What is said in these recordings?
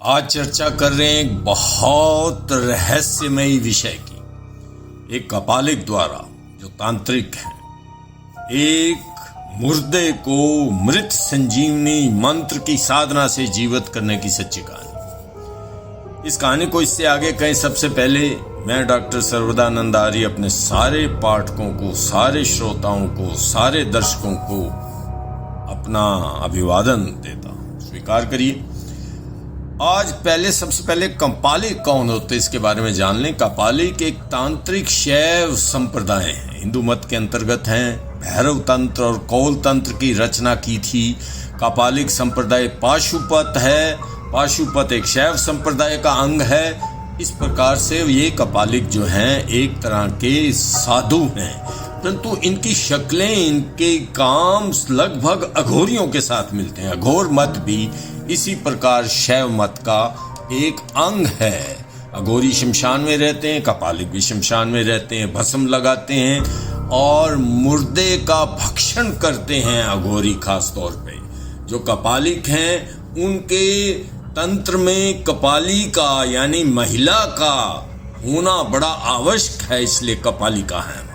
आज चर्चा कर रहे हैं एक बहुत रहस्यमयी विषय की। एक कपालिक द्वारा जो तांत्रिक है, एक मुर्दे को मृत संजीवनी मंत्र की साधना से जीवित करने की सच्ची कहानी। इस कहानी को इससे आगे कहें, सबसे पहले मैं डॉक्टर सर्वदानंद आर्य अपने सारे पाठकों को, सारे श्रोताओं को, सारे दर्शकों को अपना अभिवादन देता हूं। स्वीकार करिए। आज सबसे पहले कपालिक कौन होते इसके बारे में जान लें। कपालिक एक तांत्रिक शैव संप्रदाय है, हिंदू मत के अंतर्गत हैं। भैरव तंत्र और कौल तंत्र की रचना की थी। कपालिक संप्रदाय पाशुपत है। पाशुपत एक शैव संप्रदाय का अंग है। इस प्रकार से ये कपालिक जो हैं एक तरह के साधु हैं, परंतु इनकी शक्लें, इनके काम लगभग अघोरियों के साथ मिलते हैं। अघोर मत भी इसी प्रकार शैव मत का एक अंग है। अघोरी शमशान में रहते हैं, कपालिक भी शमशान में रहते हैं, भस्म लगाते हैं और मुर्दे का भक्षण करते हैं। अघोरी खास तौर पे जो कपालिक हैं उनके तंत्र में कपाली का यानी महिला का होना बड़ा आवश्यक है, इसलिए कपालिका है।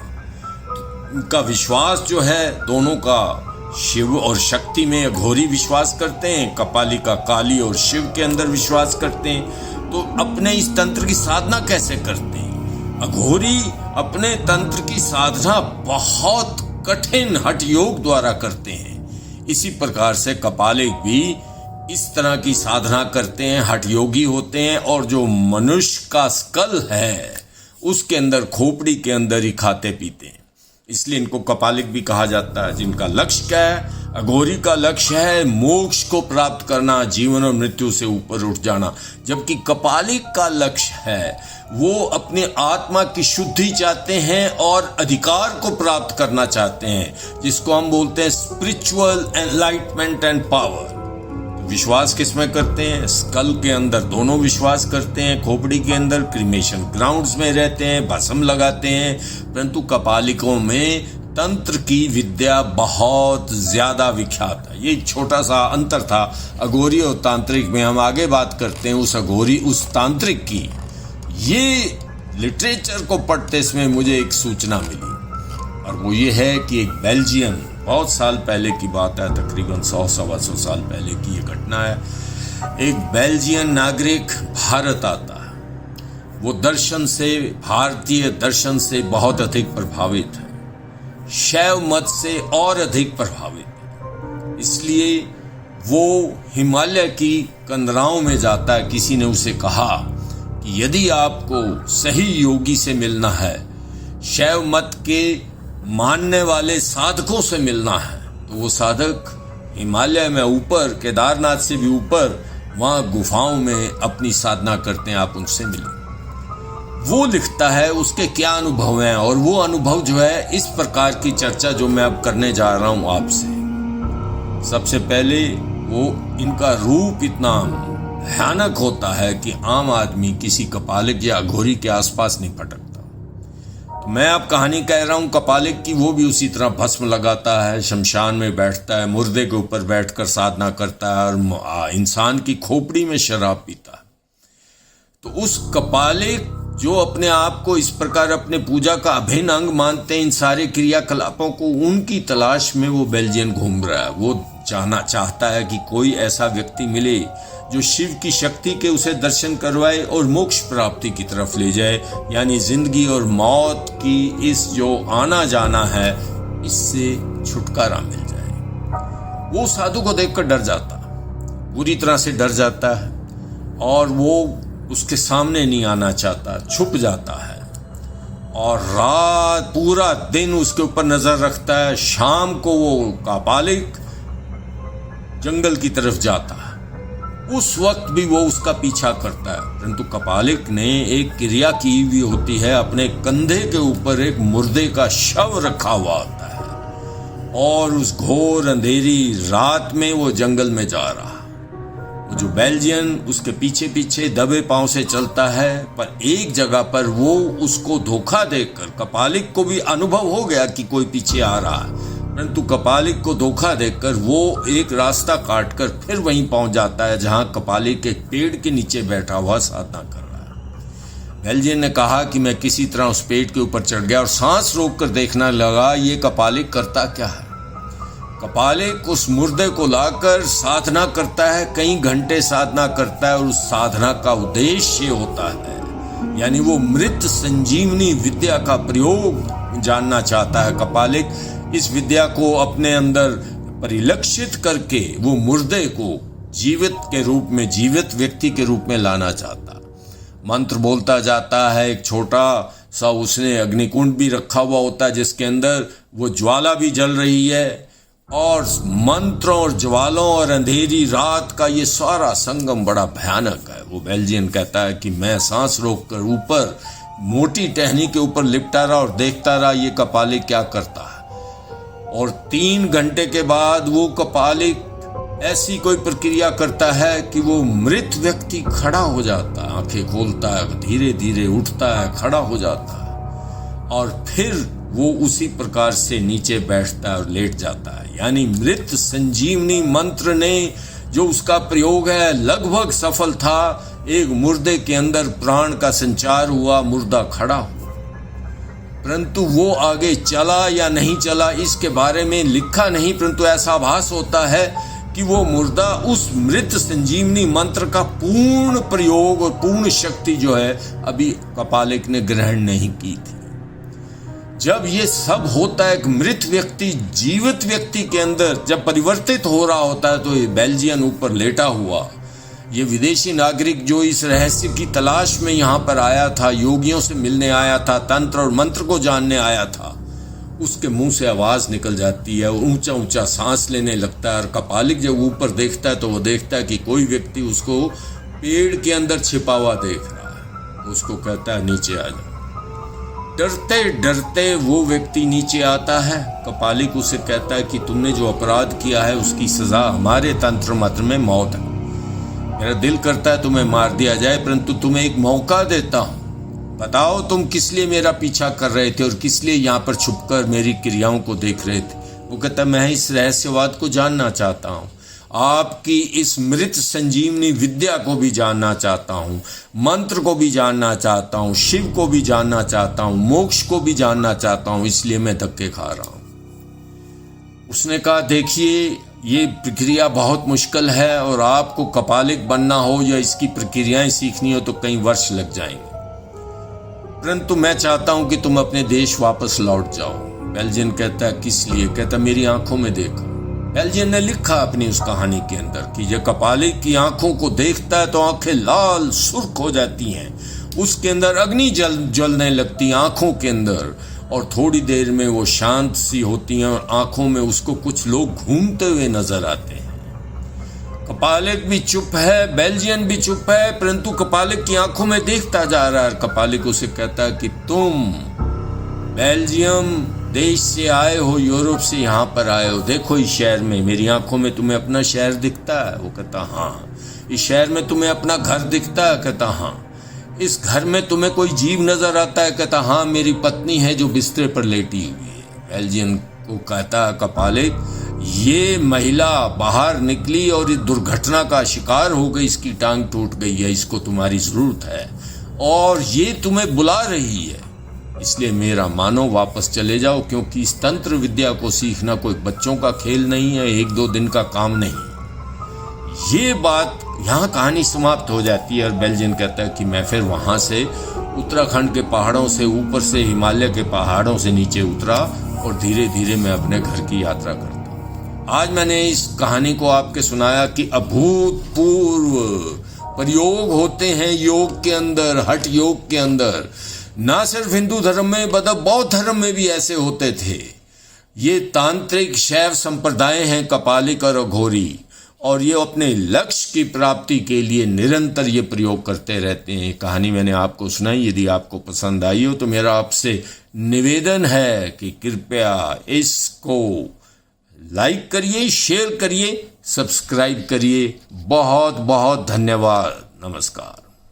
उनका विश्वास जो है दोनों का शिव और शक्ति में अघोरी विश्वास करते हैं, कपालिका काली और शिव के अंदर विश्वास करते हैं। तो अपने इस तंत्र की साधना कैसे करते हैं? अघोरी अपने तंत्र की साधना बहुत कठिन हठ योग द्वारा करते हैं। इसी प्रकार से कपालिक भी इस तरह की साधना करते हैं, हठ योगी होते हैं और जो मनुष्य का स्कल है उसके अंदर, खोपड़ी के अंदर ही खाते पीते हैं। इसलिए इनको कपालिक भी कहा जाता है। जिनका लक्ष्य क्या है? अघोरी का लक्ष्य है मोक्ष को प्राप्त करना, जीवन और मृत्यु से ऊपर उठ जाना, जबकि कपालिक का लक्ष्य है वो अपनी आत्मा की शुद्धि चाहते हैं और अधिकार को प्राप्त करना चाहते हैं, जिसको हम बोलते हैं स्पिरिचुअल एनलाइटमेंट एंड पावर। विश्वास किसमें करते हैं? स्कल के अंदर दोनों विश्वास करते हैं, खोपड़ी के अंदर क्रीमेशन ग्राउंड्स में रहते हैं, भस्म लगाते हैं। परंतु कपालिकों में तंत्र की विद्या बहुत ज्यादा विख्यात है। ये एक छोटा सा अंतर था अघोरी और तांत्रिक में। हम आगे बात करते हैं उस अघोरी, उस तांत्रिक की। ये लिटरेचर को पढ़ते समय मुझे एक सूचना मिली और वो ये है कि एक बेल्जियन, बहुत साल पहले की बात है, तकरीबन 100-125 साल पहले की ये घटना है। एक बेल्जियन नागरिक भारत आता है। वो दर्शन से, भारतीय दर्शन से बहुत अधिक प्रभावित है, शैव मत से और अधिक प्रभावित है। इसलिए वो हिमालय की कंदराओं में जाता है। किसी ने उसे कहा कि यदि आपको सही योगी से मिलना है, शैव मत के मानने वाले साधकों से मिलना है, तो वो साधक हिमालय में ऊपर, केदारनाथ से भी ऊपर, वहां गुफाओं में अपनी साधना करते हैं, आप उनसे मिलो। वो लिखता है उसके क्या अनुभव हैं, और वो अनुभव जो है इस प्रकार की चर्चा जो मैं अब करने जा रहा हूं आपसे। सबसे पहले वो इनका रूप इतना भयानक होता है कि आम आदमी किसी कपालिक या अघोरी के आसपास नहीं फटकता। मैं अब कहानी कह रहा हूं कपालिक की। वो भी उसी तरह भस्म लगाता है, शमशान में बैठता है, मुर्दे के ऊपर बैठकर साधना करता है और इंसान की खोपड़ी में शराब पीता है। तो उस कपालिक जो अपने आप को इस प्रकार अपने पूजा का अभिन्न अंग मानते हैं, इन सारे क्रियाकलापों को, उनकी तलाश में वो बेल्जियन घूम रहा है। वो जानना चाहता है कि कोई ऐसा व्यक्ति मिले जो शिव की शक्ति के उसे दर्शन करवाए और मोक्ष प्राप्ति की तरफ ले जाए, यानी जिंदगी और मौत की इस जो आना जाना है इससे छुटकारा मिल जाए। वो साधु को देखकर डर जाता, बुरी तरह से डर जाता है और वो उसके सामने नहीं आना चाहता, छुप जाता है और रात पूरा दिन उसके ऊपर नजर रखता है। शाम को वो कपालिक जंगल की तरफ जाता है, उस वक्त भी वो उसका पीछा करता है। परंतु कपालिक ने एक क्रिया की हुई होती है, अपने कंधे के ऊपर एक मुर्दे का शव रखा हुआ होता है और उस घोर अंधेरी रात में वो जंगल में जा रहा है। वो जो बेल्जियन उसके पीछे पीछे दबे पांव से चलता है, पर एक जगह पर वो उसको धोखा देकर, कपालिक को भी अनुभव हो गया कि कोई पीछे आ रहा है, परंतु कपालिक को धोखा देकर वो एक रास्ता काटकर फिर वहीं पहुंच जाता है जहां कपालिक एक पेड़ के नीचे बैठा हुआ साधना कर रहा है। बेल्जियन ने कहा कि मैं किसी तरह उस पेड़ के ऊपर चढ़ गया और सांस रोककर देखने लगा ये कपालिक करता क्या है। कपालिक उस मुर्दे को लाकर साधना करता है, कई घंटे साधना करता है और उस साधना का उद्देश्य होता है, यानी वो मृत संजीवनी विद्या का प्रयोग जानना चाहता है। कपालिक इस विद्या को अपने अंदर परिलक्षित करके वो मुर्दे को जीवित के रूप में, जीवित व्यक्ति के रूप में लाना चाहता। मंत्र बोलता जाता है, एक छोटा सा उसने अग्निकुंड भी रखा हुआ होता है जिसके अंदर वो ज्वाला भी जल रही है और मंत्रों और ज्वालों और अंधेरी रात का ये सारा संगम बड़ा भयानक है। वो बेल्जियन कहता है कि मैं सांस रोककर ऊपर मोटी टहनी के ऊपर लिपटा रहा और देखता रहा ये कपालिक क्या करता है। और 3 घंटे के बाद वो कपालिक ऐसी कोई प्रक्रिया करता है कि वो मृत व्यक्ति खड़ा हो जाता है, आंखें खोलता है, धीरे धीरे उठता है, खड़ा हो जाता है और फिर वो उसी प्रकार से नीचे बैठता है और लेट जाता है। यानी मृत संजीवनी मंत्र ने जो उसका प्रयोग है लगभग सफल था। एक मुर्दे के अंदर प्राण का संचार हुआ, मुर्दा खड़ा हुआ, परंतु वो आगे चला या नहीं चला इसके बारे में लिखा नहीं, परंतु ऐसा आभास होता है कि वो मुर्दा उस मृत संजीवनी मंत्र का पूर्ण प्रयोग और पूर्ण शक्ति जो है अभी कपालिक ने ग्रहण नहीं की थी। जब ये सब होता है, एक मृत व्यक्ति जीवित व्यक्ति के अंदर जब परिवर्तित हो रहा होता है, तो ये बेल्जियन ऊपर लेटा हुआ ये विदेशी नागरिक जो इस रहस्य की तलाश में यहाँ पर आया था, योगियों से मिलने आया था, तंत्र और मंत्र को जानने आया था, उसके मुंह से आवाज निकल जाती है, ऊंचा ऊंचा सांस लेने लगता है। और कपालिक जब ऊपर देखता है तो वो देखता है कि कोई व्यक्ति उसको पेड़ के अंदर छिपा हुआ देख रहा है। उसको कहता है नीचे आ जा। डरते डरते वो व्यक्ति नीचे आता है। कपालिक उसे कहता है कि तुमने जो अपराध किया है उसकी सजा हमारे तंत्र मंत्र में मौत है। मेरा दिल करता है तुम्हें मार दिया जाए, परंतु तुम्हें एक मौका देता हूं। बताओ तुम किस लिए मेरा पीछा कर रहे थे और किस लिए यहाँ पर छुपकर मेरी क्रियाओं को देख रहे थे। वो कहता मैं इस रहस्यवाद को जानना चाहता हूँ, आपकी इस मृत संजीवनी विद्या को भी जानना चाहता हूँ, मंत्र को भी जानना चाहता हूँ, शिव को भी जानना चाहता हूँ, मोक्ष को भी जानना चाहता हूँ, इसलिए मैं धक्के खा रहा हूँ। उसने कहा देखिए ये प्रक्रिया बहुत मुश्किल है और आपको कपालिक बनना हो या इसकी प्रक्रियाएं सीखनी हो तो कई वर्ष लग जाएंगे, परंतु मैं चाहता हूं कि तुम अपने देश वापस लौट जाओ। बेल्जियन कहता है किस लिए? कहता मेरी आंखों में देखा। बेल्जियन ने लिखा अपनी उस कहानी के अंदर कि जब कपालिक की आंखों को देखता है तो आंखें लाल सुर्ख हो जाती हैं, उसके अंदर अग्नि जलने लगती आंखों के अंदर और थोड़ी देर में वो शांत सी होती हैं और आंखों में उसको कुछ लोग घूमते हुए नजर आते हैं। कपालिक भी चुप है, बेल्जियन भी चुप है, परंतु कपालिक की आंखों में देखता जा रहा है। कपालिक उसे कहता है कि तुम बेल्जियम देश से आए हो, यूरोप से यहाँ पर आए हो, देखो इस शहर में मेरी आंखों में तुम्हें अपना शहर दिखता है? वो कहता हाँ। इस शहर में तुम्हें अपना घर दिखता है? कहता हाँ। इस घर में तुम्हें कोई जीव नजर आता है? कहता हाँ मेरी पत्नी है जो बिस्तर पर लेटी हुई है। बेल्जियन को कहता है कपालिक ये महिला बाहर निकली और इस दुर्घटना का शिकार हो गई, इसकी टांग टूट गई है, इसको तुम्हारी जरूरत है और ये तुम्हें बुला रही है, इसलिए मेरा मानो वापस चले जाओ, क्योंकि इस तंत्र विद्या को सीखना कोई बच्चों का खेल नहीं है, 1-2 दिन का काम नहीं। ये बात यहाँ कहानी समाप्त हो जाती है और बेल्जियन कहता है कि मैं फिर वहाँ से उत्तराखंड के पहाड़ों से, ऊपर से हिमालय के पहाड़ों से नीचे उतरा और धीरे धीरे मैं अपने घर की यात्रा करता हूँ। आज मैंने इस कहानी को आपके सुनाया कि अभूतपूर्व प्रयोग होते हैं योग के अंदर, हठ योग के अंदर। ना सिर्फ हिंदू धर्म में बल्कि बौद्ध धर्म में भी ऐसे होते थे। ये तांत्रिक शैव संप्रदाय हैं कपालिक और अघोरी, और ये अपने लक्ष्य की प्राप्ति के लिए निरंतर ये प्रयोग करते रहते हैं। कहानी मैंने आपको सुनाई, यदि आपको पसंद आई हो तो मेरा आपसे निवेदन है कि कृपया इसको लाइक करिए, शेयर करिए, सब्सक्राइब करिए। बहुत बहुत धन्यवाद। नमस्कार।